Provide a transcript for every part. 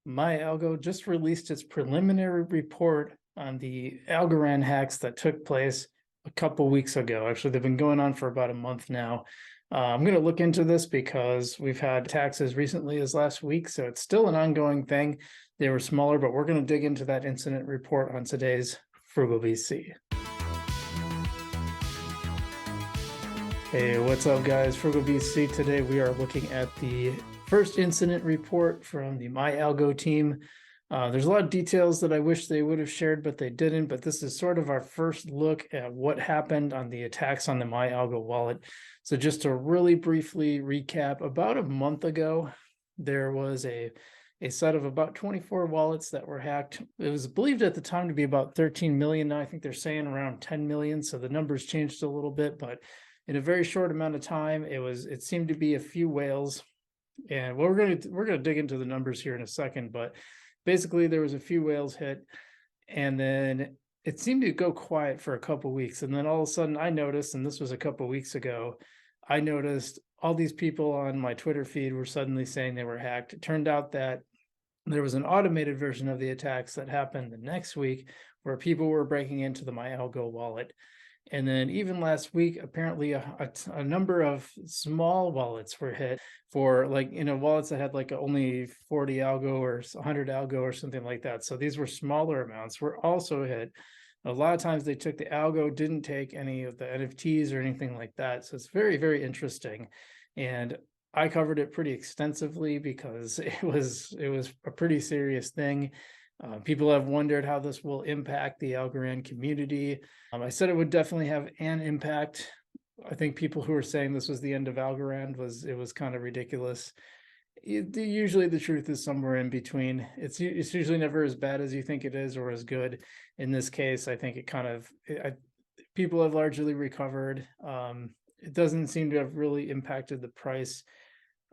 MyAlgo just released its preliminary report on the Algorand hacks that took place a couple weeks ago. Actually, they've been going on for about a month now. I'm going to look into this because we've had attacks as recently as last week, so it's still an ongoing thing. They were smaller, but we're going to dig into that incident report on today's Frugal VC. Hey, what's up, guys? Frugal VC. Today we are looking at the first incident report from the MyAlgo team. There's a lot of details that I wish they would have shared, but they didn't. But this is sort of our first look at what happened on the attacks on the MyAlgo wallet. So just to really briefly recap, about a month ago, there was a set of about 24 wallets that were hacked. It was believed at the time to be about 13 million. Now I think they're saying around 10 million. So the numbers changed a little bit, but in a very short amount of time, it seemed to be a few whales. And well, we're gonna dig into the numbers here in a second, but basically there was a few whales hit, and then it seemed to go quiet for a couple of weeks, and then all of a sudden I noticed, and this was a couple of weeks ago, I noticed all these people on my Twitter feed were suddenly saying they were hacked. It turned out that there was an automated version of the attacks that happened the next week where people were breaking into the MyAlgo wallet. And then even last week, apparently a number of small wallets were hit for wallets that had like only 40 algo or 100 algo or something like that. So these were smaller amounts were also hit. A lot of times they took the algo, didn't take any of the NFTs or anything like that. So it's very, very interesting. And I covered it pretty extensively because it was a pretty serious thing. People have wondered how this will impact the Algorand community. I said it would definitely have an impact. I think people who are saying this was the end of Algorand was kind of ridiculous. Usually the truth is somewhere in between. It's usually never as bad as you think it is or as good. In this case, I think people have largely recovered. It doesn't seem to have really impacted the price,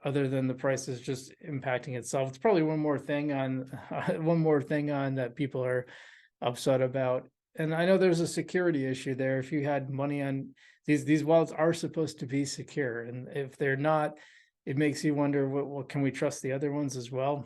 other than the price is just impacting itself. It's probably one more thing on that people are upset about. And I know there's a security issue there. If you had money on these wallets are supposed to be secure, and if they're not, it makes you wonder, what can we trust the other ones as well?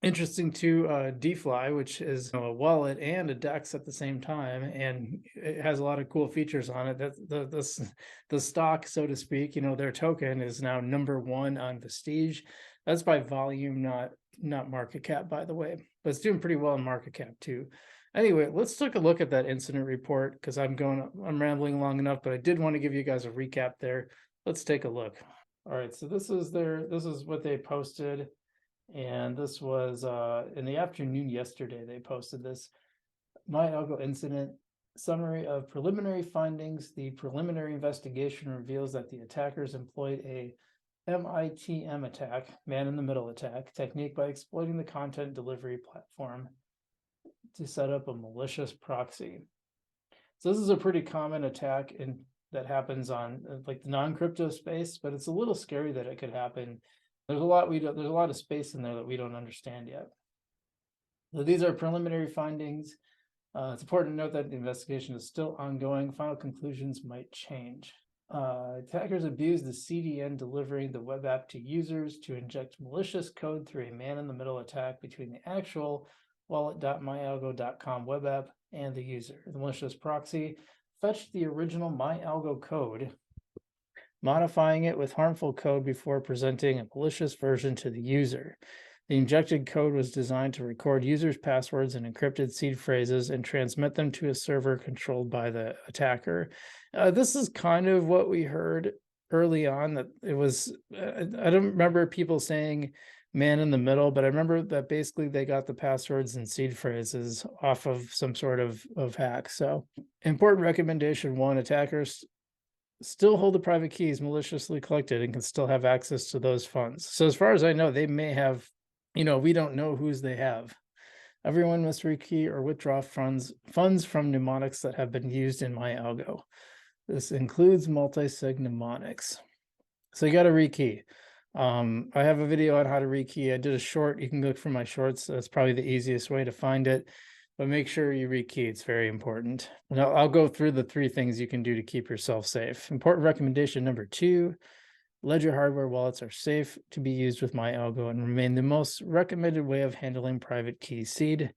Interesting too, DeFi, which is a wallet and a DEX at the same time, and it has a lot of cool features on it. That the stock, so to speak, their token is now #1 on Vestige. That's by volume, not market cap, by the way, but it's doing pretty well in market cap too. Anyway, let's take a look at that incident report because I'm rambling long enough, but I did want to give you guys a recap there. Let's take a look. All right, so this is what they posted. And this was in the afternoon yesterday. They posted this MyAlgo incident summary of preliminary findings. The preliminary investigation reveals that the attackers employed a MITM attack, man-in-the-middle attack, technique by exploiting the content delivery platform to set up a malicious proxy. So this is a pretty common attack that happens on like the non-crypto space, but it's a little scary that it could happen. There's a lot of space in there that we don't understand yet. So these are preliminary findings. It's important to note that the investigation is still ongoing. Final conclusions might change. Attackers abused the CDN delivering the web app to users to inject malicious code through a man-in-the-middle attack between the actual wallet.myalgo.com web app and the user. The malicious proxy fetched the original MyAlgo code, modifying it with harmful code before presenting a malicious version to the user. The injected code was designed to record users' passwords and encrypted seed phrases and transmit them to a server controlled by the attacker. This is kind of what we heard early on, that it was, I don't remember people saying man in the middle, but I remember that basically they got the passwords and seed phrases off of some sort of hack. So important recommendation: 1, attackers still hold the private keys maliciously collected and can still have access to those funds. So as far as I know, they may have, we don't know whose they have. Everyone must rekey or withdraw funds from mnemonics that have been used in MyAlgo. This includes multi-sig mnemonics. So you got to rekey. I have a video on how to rekey. I did a short. You can look for my shorts. That's probably the easiest way to find it. But make sure you rekey. It's very important. And I'll go through the 3 things you can do to keep yourself safe. Important recommendation number 2: Ledger hardware wallets are safe to be used with MyAlgo and remain the most recommended way of handling private key seed.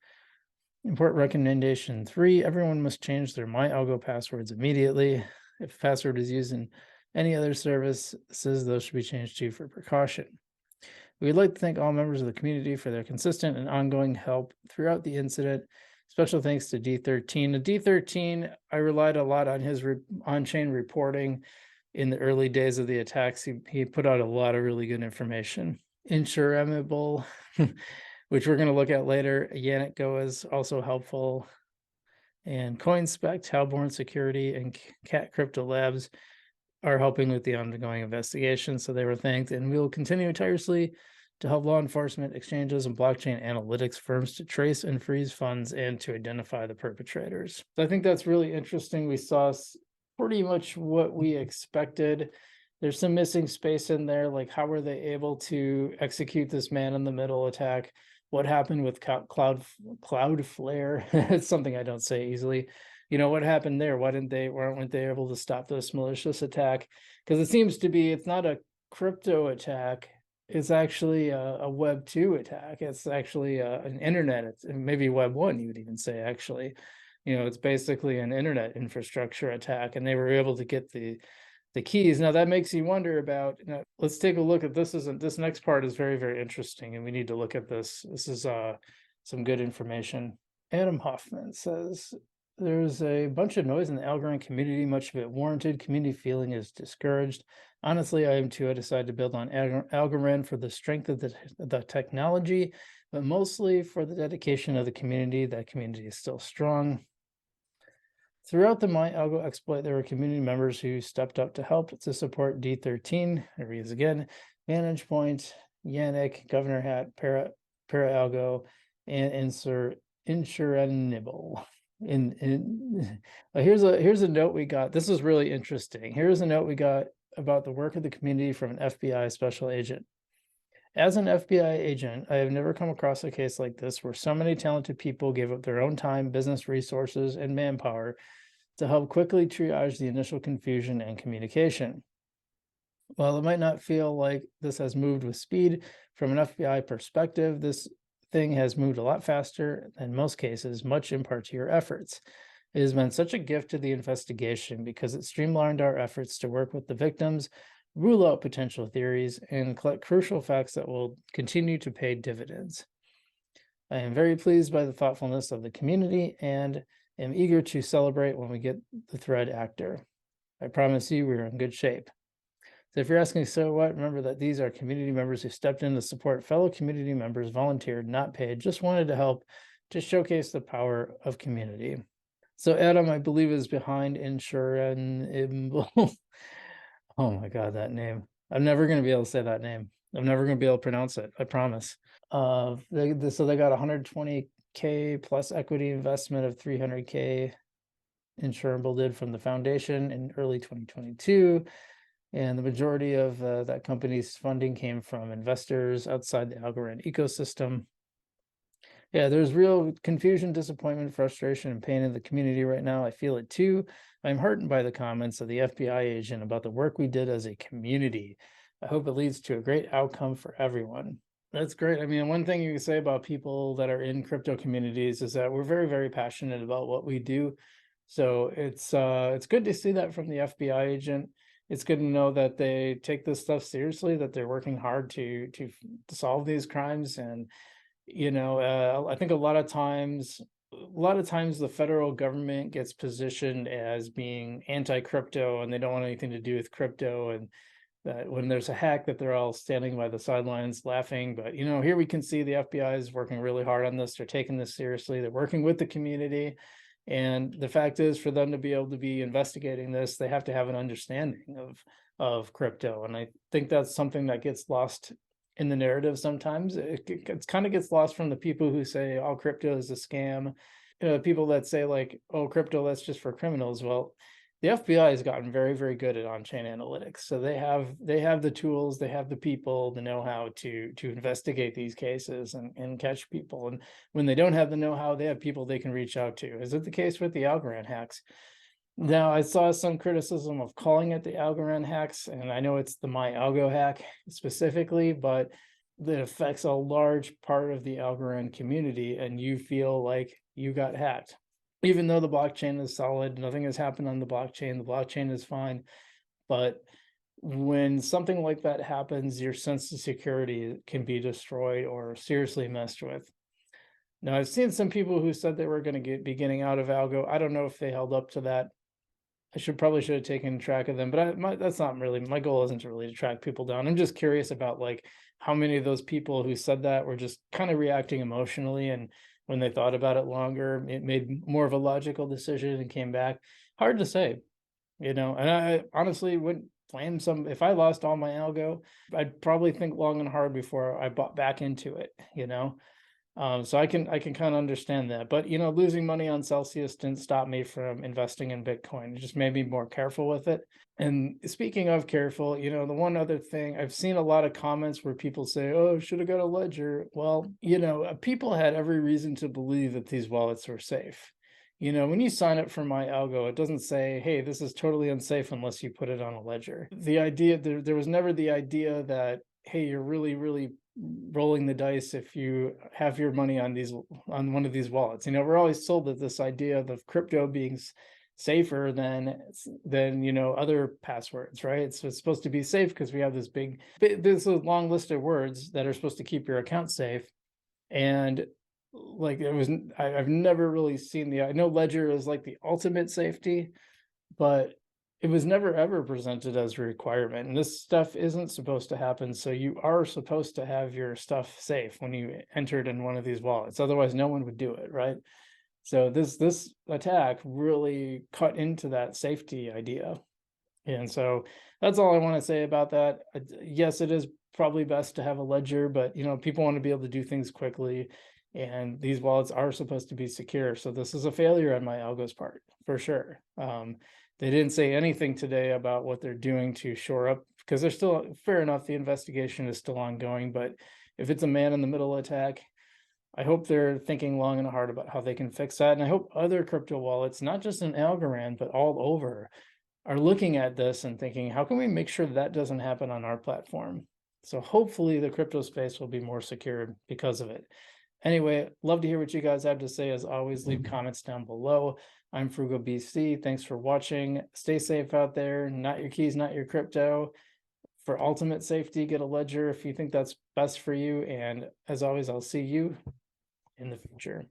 Important recommendation 3, everyone must change their MyAlgo passwords immediately. If a password is used in any other services, those should be changed too for precaution. We would like to thank all members of the community for their consistent and ongoing help throughout the incident. Special thanks to D13. D13, I relied a lot on his on-chain reporting in the early days of the attacks. He put out a lot of really good information. Insurable, which we're going to look at later. Yannick Go is also helpful. And CoinSpect, Halborn Security, and Cat Crypto Labs are helping with the ongoing investigation, so they were thanked. And we will continue tirelessly to help law enforcement, exchanges, and blockchain analytics firms to trace and freeze funds and to identify the perpetrators. So I think that's really interesting. We saw pretty much what we expected. There's some missing space in there, like how were they able to execute this man-in-the-middle attack? What happened with Cloudflare? It's something I don't say easily. You know, what happened there? Weren't they able to stop this malicious attack? Because it seems to be, it's not a crypto attack. It's actually a Web 2 attack. It's actually an internet. It's maybe Web 1, you would even say, actually. You know, it's basically an internet infrastructure attack, and they were able to get the keys. Now that makes you wonder about, let's take a look at this. This next part is very, very interesting, and we need to look at this. This is some good information. Adam Hoffman says, there's a bunch of noise in the Algorand community, much of it warranted. Community feeling is discouraged. Honestly, I am too. I decided to build on Algorand for the strength of the technology, but mostly for the dedication of the community. That community is still strong. Throughout the MyAlgo exploit, there were community members who stepped up to help to support D13. There he is again. Vantage Point, Yannick, Governor Hat, ParaAlgo, and Insuranibble. Here's a note we got. This is really interesting. Here's a note we got about the work of the community from an FBI special agent. As an FBI agent, I have never come across a case like this where so many talented people gave up their own time, business resources, and manpower to help quickly triage the initial confusion and communication. While it might not feel like this has moved with speed, from an FBI perspective, this thing has moved a lot faster than most cases, much in part to your efforts. It has been such a gift to the investigation because it streamlined our efforts to work with the victims, rule out potential theories, and collect crucial facts that will continue to pay dividends. I am very pleased by the thoughtfulness of the community and am eager to celebrate when we get the thread actor. I promise you we're in good shape. So if you're asking, so what, remember that these are community members who stepped in to support fellow community members, volunteered, not paid, just wanted to help to showcase the power of community. So Adam, I believe, is behind Insuranibble. Oh my God, that name. I'm never going to be able to say that name. I'm never going to be able to pronounce it. I promise. So they got 120K plus equity investment of 300K. Insurable did from the foundation in early 2022. And the majority of that company's funding came from investors outside the Algorand ecosystem. Yeah, there's real confusion, disappointment, frustration, and pain in the community right now. I feel it too. I'm heartened by the comments of the FBI agent about the work we did as a community. I hope it leads to a great outcome for everyone. That's great. I mean, one thing you can say about people that are in crypto communities is that we're very, very passionate about what we do. So it's good to see that from the FBI agent. It's good to know that they take this stuff seriously, that they're working hard to solve these crimes. And I think a lot of times the federal government gets positioned as being anti-crypto, and they don't want anything to do with crypto, and that when there's a hack that they're all standing by the sidelines laughing. But here we can see the FBI is working really hard on this. They're taking this seriously. They're working with the community. And the fact is, for them to be able to be investigating this, they have to have an understanding of crypto. And I think that's something that gets lost in the narrative sometimes. It kind of gets lost from the people who say, oh, crypto is a scam. People that say like, oh, crypto, that's just for criminals. Well, the FBI has gotten very, very good at on-chain analytics. So they have the tools, they have the people, the know-how to investigate these cases and catch people. And when they don't have the know-how, they have people they can reach out to. Is it the case with the Algorand hacks? Now, I saw some criticism of calling it the Algorand hacks, and I know it's the MyAlgo hack specifically, but that affects a large part of the Algorand community, and you feel like you got hacked. Even though the blockchain is solid, nothing has happened on the blockchain is fine. But when something like that happens, your sense of security can be destroyed or seriously messed with. Now, I've seen some people who said they were going to be getting out of Algo. I don't know if they held up to that. I probably should have taken track of them, but that's not really my goal. Isn't to really track people down. I'm just curious about like how many of those people who said that were just kind of reacting emotionally, and when they thought about it longer, it made more of a logical decision and came back. Hard to say, And I honestly wouldn't blame some. If I lost all my algo, I'd probably think long and hard before I bought back into it. So I can kind of understand that, but losing money on Celsius didn't stop me from investing in Bitcoin. It just made me more careful with it. And speaking of careful, the one other thing, I've seen a lot of comments where people say, "Oh, should have got a ledger." Well, people had every reason to believe that these wallets were safe. When you sign up for MyAlgo, it doesn't say, "Hey, this is totally unsafe unless you put it on a ledger." The idea there was never the idea that, hey, you're really, really rolling the dice if you have your money on one of these wallets. We're always told that this idea of crypto being safer than other passwords, right? So it's supposed to be safe because we have this long list of words that are supposed to keep your account safe. And like I've never really seen I know Ledger is like the ultimate safety, but it was never ever presented as a requirement, and this stuff isn't supposed to happen. So you are supposed to have your stuff safe when you enter it in one of these wallets. Otherwise, no one would do it, right? So this attack really cut into that safety idea. And so that's all I want to say about that. Yes, it is probably best to have a ledger, but people want to be able to do things quickly, and these wallets are supposed to be secure. So this is a failure on MyAlgo's part for sure. They didn't say anything today about what they're doing to shore up, because they're still, fair enough, the investigation is still ongoing. But if it's a man-in-the-middle attack, I hope they're thinking long and hard about how they can fix that. And I hope other crypto wallets, not just in Algorand, but all over, are looking at this and thinking, how can we make sure that doesn't happen on our platform? So hopefully the crypto space will be more secure because of it. Anyway, love to hear what you guys have to say. As always, leave comments down below. I'm Frugal BC. Thanks for watching. Stay safe out there. Not your keys, not your crypto. For ultimate safety, get a ledger if you think that's best for you. And as always, I'll see you in the future.